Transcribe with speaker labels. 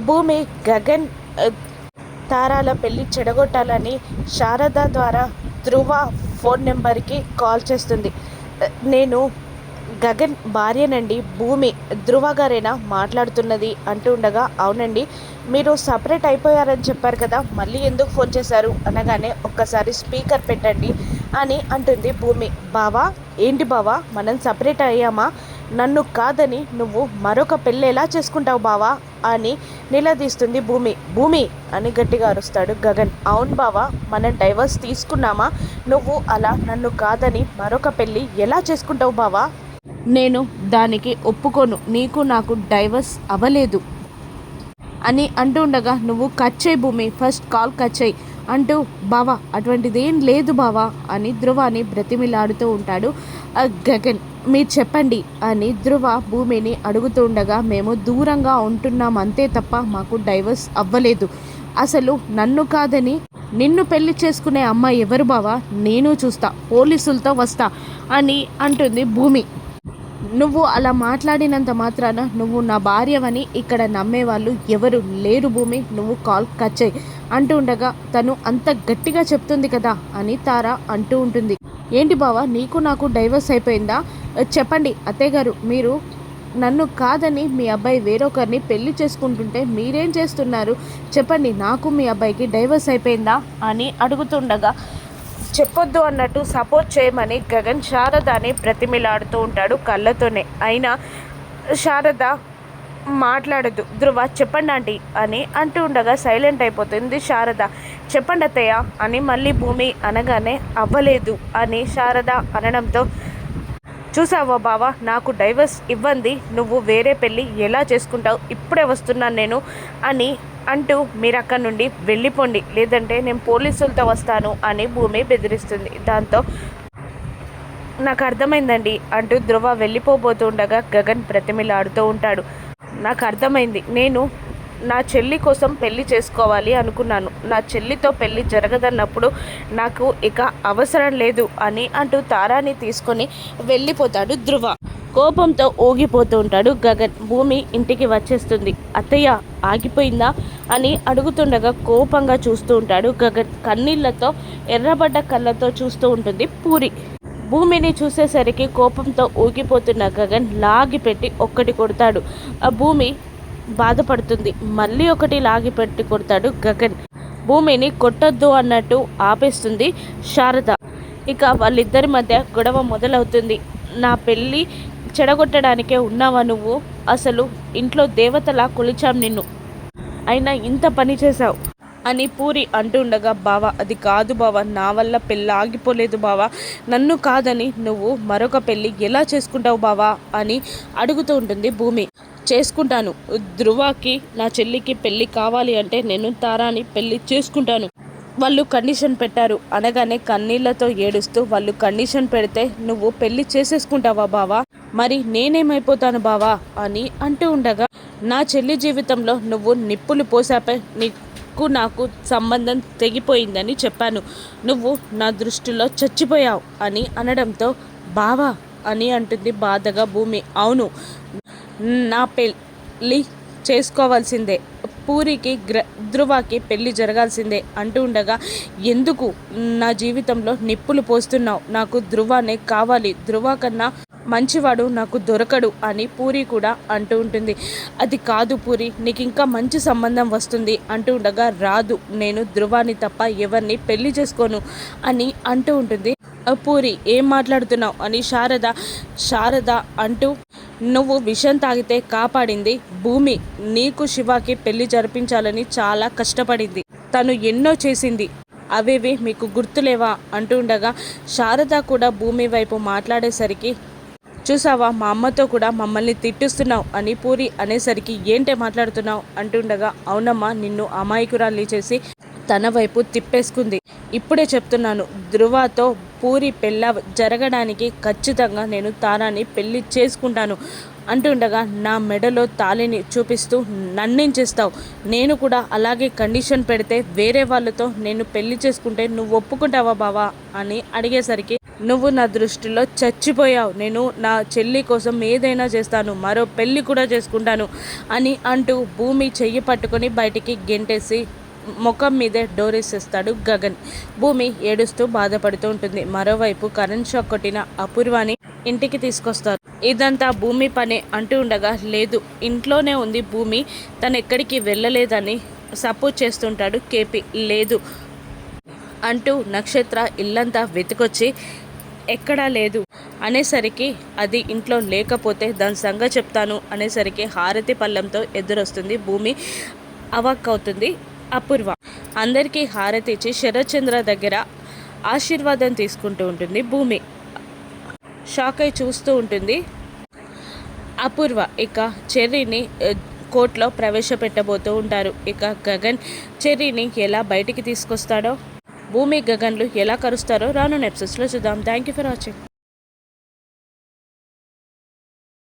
Speaker 1: భూమి గగన్ ఆ, తారాల పెళ్లి చెడగొట్టాలని శారద ద్వారా ధ్రువ ఫోన్ నెంబర్కి కాల్ చేస్తుంది. నేను గగన్ భార్యనండి భూమి, ధ్రువ గారేనా మాట్లాడుతున్నది అంటూ ఉండగా, అవునండి మీరు సపరేట్ అయిపోయారని చెప్పారు కదా, మళ్ళీ ఎందుకు ఫోన్ చేశారు అనగానే, ఒక్కసారి స్పీకర్ పెట్టండి అని అంటుంది భూమి. బావా, ఏంటి బావా, మనం సపరేట్ అయ్యామా? నన్ను కాదని నువ్వు మరొక పెళ్ళి ఎలా చేసుకుంటావు బావా అని నిలదీస్తుంది భూమి. భూమి అని గట్టిగా అరుస్తాడు గగన్. అవును బావా, మనం డైవర్స్ తీసుకున్నామా? నువ్వు అలా నన్ను కాదని మరొక పెళ్ళి ఎలా చేసుకుంటావు బావా? నేను దానికి ఒప్పుకోను, నీకు నాకు డైవర్స్ అవ్వలేదు అని అంటూ ఉండగా, నువ్వు కట్ చేయి భూమి, ఫస్ట్ కాల్ కట్ చేయి అంటూ, బావా అటువంటిదేం లేదు బావా అని ధ్రువాని బ్రతిమిలాడుతూ ఉంటాడు గగన్. మీరు చెప్పండి అని ధ్రువ భూమిని అడుగుతూ ఉండగా, మేము దూరంగా ఉంటున్నాం అంతే తప్ప మాకు డైవర్స్ అవ్వలేదు. అసలు నన్ను కాదని నిన్ను పెళ్లి చేసుకునే అమ్మాయి ఎవరు బావా? నేను చూస్తా, పోలీసులతో వస్తా అని అంటుంది భూమి. నువ్వు అలా మాట్లాడినంత మాత్రాన నువ్వు నా భార్యవని ఇక్కడ నమ్మేవాళ్ళు ఎవరు లేరు భూమి, నువ్వు కాల్ కట్ చేయి అంటూ ఉండగా, తను అంత గట్టిగా చెప్తుంది కదా అని తార అంటూ ఉంటుంది. ఏంటి బావా, నీకు నాకు డైవర్స్ అయిపోయిందా? చెప్పండి అత్తయ్య గారు, మీరు నన్ను కాదని మీ అబ్బాయి వేరొకరిని పెళ్లి చేసుకుంటుంటే మీరేం చేస్తున్నారు? చెప్పండి, నాకు మీ అబ్బాయికి డైవర్స్ అయిపోయిందా అని అడుగుతుండగా, చెప్పొద్దు అన్నట్టు సపోర్ట్ చేయమని గగన్ శారదాని బ్రతిమిలాడుతూ ఉంటాడు కళ్ళతోనే. అయినా శారద మాట్లాడదు. ధ్రువ చెప్పండి ఆంటీ అని అంటూ ఉండగా సైలెంట్ అయిపోతుంది శారద. చెప్పండి అత్తయ్య అని మళ్ళీ భూమి అనగానే, అవ్వలేదు అని శారద అనడంతో, చూసావా బావా, నాకు డైవర్స్ ఇవ్వండి, నువ్వు వేరే పెళ్ళి ఎలా చేసుకుంటావు, ఇప్పుడే వస్తున్నాను నేను అని అంటూ, మీరు అక్కడి నుండి వెళ్ళిపోండి, లేదంటే నేను పోలీసులతో వస్తాను అని భూమి బెదిరిస్తుంది. దాంతో నాకు అర్థమైందండి అంటూ ధ్రువ వెళ్ళిపోబోతుండగా గగన్ ప్రతిమిలాడుతూ ఉంటాడు. నాకు అర్థమైంది, నేను నా చెల్లి కోసం పెళ్లి చేసుకోవాలి అనుకున్నాను, నా చెల్లితో పెళ్లి జరగదన్నప్పుడు నాకు ఇక అవసరం లేదు అని అంటూ తారాని తీసుకొని వెళ్ళిపోతాడు ధ్రువ. కోపంతో ఊగిపోతూ ఉంటాడు గగన్. భూమి ఇంటికి వచ్చేస్తుంది. అత్తయ్య ఆగిపోయిందా అని అడుగుతుండగా కోపంగా చూస్తూ ఉంటాడు గగన్. కన్నీళ్లతో ఎర్రబడ్డ కళ్ళతో చూస్తూ ఉంటుంది పూరి. భూమిని చూసేసరికి కోపంతో ఊగిపోతున్న గగన్ లాగిపెట్టి ఒక్కటి కొడతాడు. ఆ భూమి బాధపడుతుంది. మళ్ళీ ఒకటి లాగిపెట్టి కొడతాడు గగన్. భూమిని కొట్టొద్దు అన్నట్టు ఆపేస్తుంది శారద. ఇక వాళ్ళిద్దరి మధ్య గొడవ మొదలవుతుంది. నా పెళ్ళి చెడగొట్టడానికే ఉన్నావా నువ్వు? అసలు ఇంట్లో దేవతలా కొలిచాం నిన్ను, అయినా ఇంత పని చేశావు అని పూరి అంటుండగా, బావా అది కాదు బావా, నా వల్ల పెళ్ళి ఆగిపోలేదు బావా, నన్ను కాదని నువ్వు మరొక పెళ్ళి ఎలా చేసుకుంటావు బావా అని అడుగుతూ ఉంటుంది భూమి. చేసుకుంటాను, ధ్రువకి నా చెల్లికి పెళ్ళి కావాలి అంటే నేను తారాని పెళ్ళి చేసుకుంటాను, వాళ్ళు కండిషన్ పెట్టారు అనగానే కన్నీళ్లతో ఏడుస్తూ, వాళ్ళు కండిషన్ పెడితే నువ్వు పెళ్ళి చేసేసుకుంటావా బావా? మరి నేనేమైపోతాను బావా అని అంటూ ఉండగా, నా చెల్లి జీవితంలో నువ్వు నిప్పులు పోసాపై నీకు నాకు సంబంధం తెగిపోయిందని చెప్పాను, నువ్వు నా దృష్టిలో చచ్చిపోయావు అని అనడంతో, బావా అని అంటుంది బాధగా భూమి. అవును, నా పెళ్ళి చేసుకోవాల్సిందే, పూరికి ధ్రువకి పెళ్ళి జరగాల్సిందే అంటూ ఉండగా, ఎందుకు నా జీవితంలో నిప్పులు పోస్తున్నావు? నాకు ధ్రువనే కావాలి, ధ్రువ కన్నా మంచివాడు నాకు దొరకడు అని పూరి కూడా అంటూ ఉంటుంది. అది కాదు పూరి, నీకు ఇంకా మంచి సంబంధం వస్తుంది అంటూ ఉండగా, రాదు, నేను ధ్రువాన్ని తప్ప ఎవరిని చేసుకోను అని అంటూ ఉంటుంది. పూరి ఏం మాట్లాడుతున్నావు అని శారద అంటూ, నువ్వు విషం తాగితే కాపాడింది భూమి, నీకు శివకి పెళ్లి జరిపించాలని చాలా కష్టపడింది, తను ఎన్నో చేసింది, అవేవి మీకు గుర్తులేవా అంటూ ఉండగా, శారద కూడా భూమి వైపు మాట్లాడేసరికి, చూసావా మా అమ్మతో కూడా మమ్మల్ని తిట్టిస్తున్నావు అని పూరి అనేసరికి, ఏంటే మాట్లాడుతున్నావు అంటుండగా, అవునమ్మా నిన్ను అమాయకురాలి చేసి తన వైపు తిప్పేసుకుంది, ఇప్పుడే చెప్తున్నాను, ధ్రువతో పూరి పెళ్ళ జరగడానికి ఖచ్చితంగా నేను తారాని పెళ్ళి చేసుకుంటాను, అంటుండగా నా మెడలో తాళిని చూపిస్తూ నన్నించేస్తావు, నేను కూడా అలాగే కండిషన్ పెడితే వేరే వాళ్ళతో నేను పెళ్లి చేసుకుంటే నువ్వు ఒప్పుకుంటావా బావా అని అడిగేసరికి, నువ్వు నా దృష్టిలో చచ్చిపోయావు, నేను నా చెల్లి కోసం ఏదైనా చేస్తాను, మరో పెళ్ళి కూడా చేసుకుంటాను అని అంటూ భూమి చెయ్యి పట్టుకొని బయటికి గెంటేసి ముఖం మీదే డోరేసేస్తాడు గగన్. భూమి ఏడుస్తూ బాధపడుతూ ఉంటుంది. మరోవైపు కరెంట్ షాక్ కొట్టిన అపూర్వాని ఇంటికి తీసుకొస్తారు. ఇదంతా భూమి పనే అంటూ ఉండగా, లేదు ఇంట్లోనే ఉంది భూమి, తను ఎక్కడికి వెళ్ళలేదని సపోర్ట్ చేస్తుంటాడు కేపీ. లేదు అంటూ నక్షత్ర ఇల్లంతా వెతికొచ్చి ఎక్కడా లేదు అనేసరికి, అది ఇంట్లో లేకపోతే దాని సంగతి చెప్తాను అనేసరికి హారతి పళ్ళంతో ఎదురొస్తుంది భూమి. అవాక్కవుతుంది అపూర్వ. అందరికీ హారతి ఇచ్చి శరత్చంద్ర దగ్గర ఆశీర్వాదం తీసుకుంటూ ఉంటుంది భూమి. షాక్ అయి చూస్తూ ఉంటుంది అపూర్వ. ఇక చెర్రీని కోర్టులో ప్రవేశపెట్టబోతూ ఉంటారు. ఇక గగన్ చెర్రీని ఎలా బయటికి తీసుకొస్తాడో, భూమి గగన్లు ఎలా కరుస్తారో రాను ఎపిసోడ్స్లో చూద్దాం. Thank you for watching.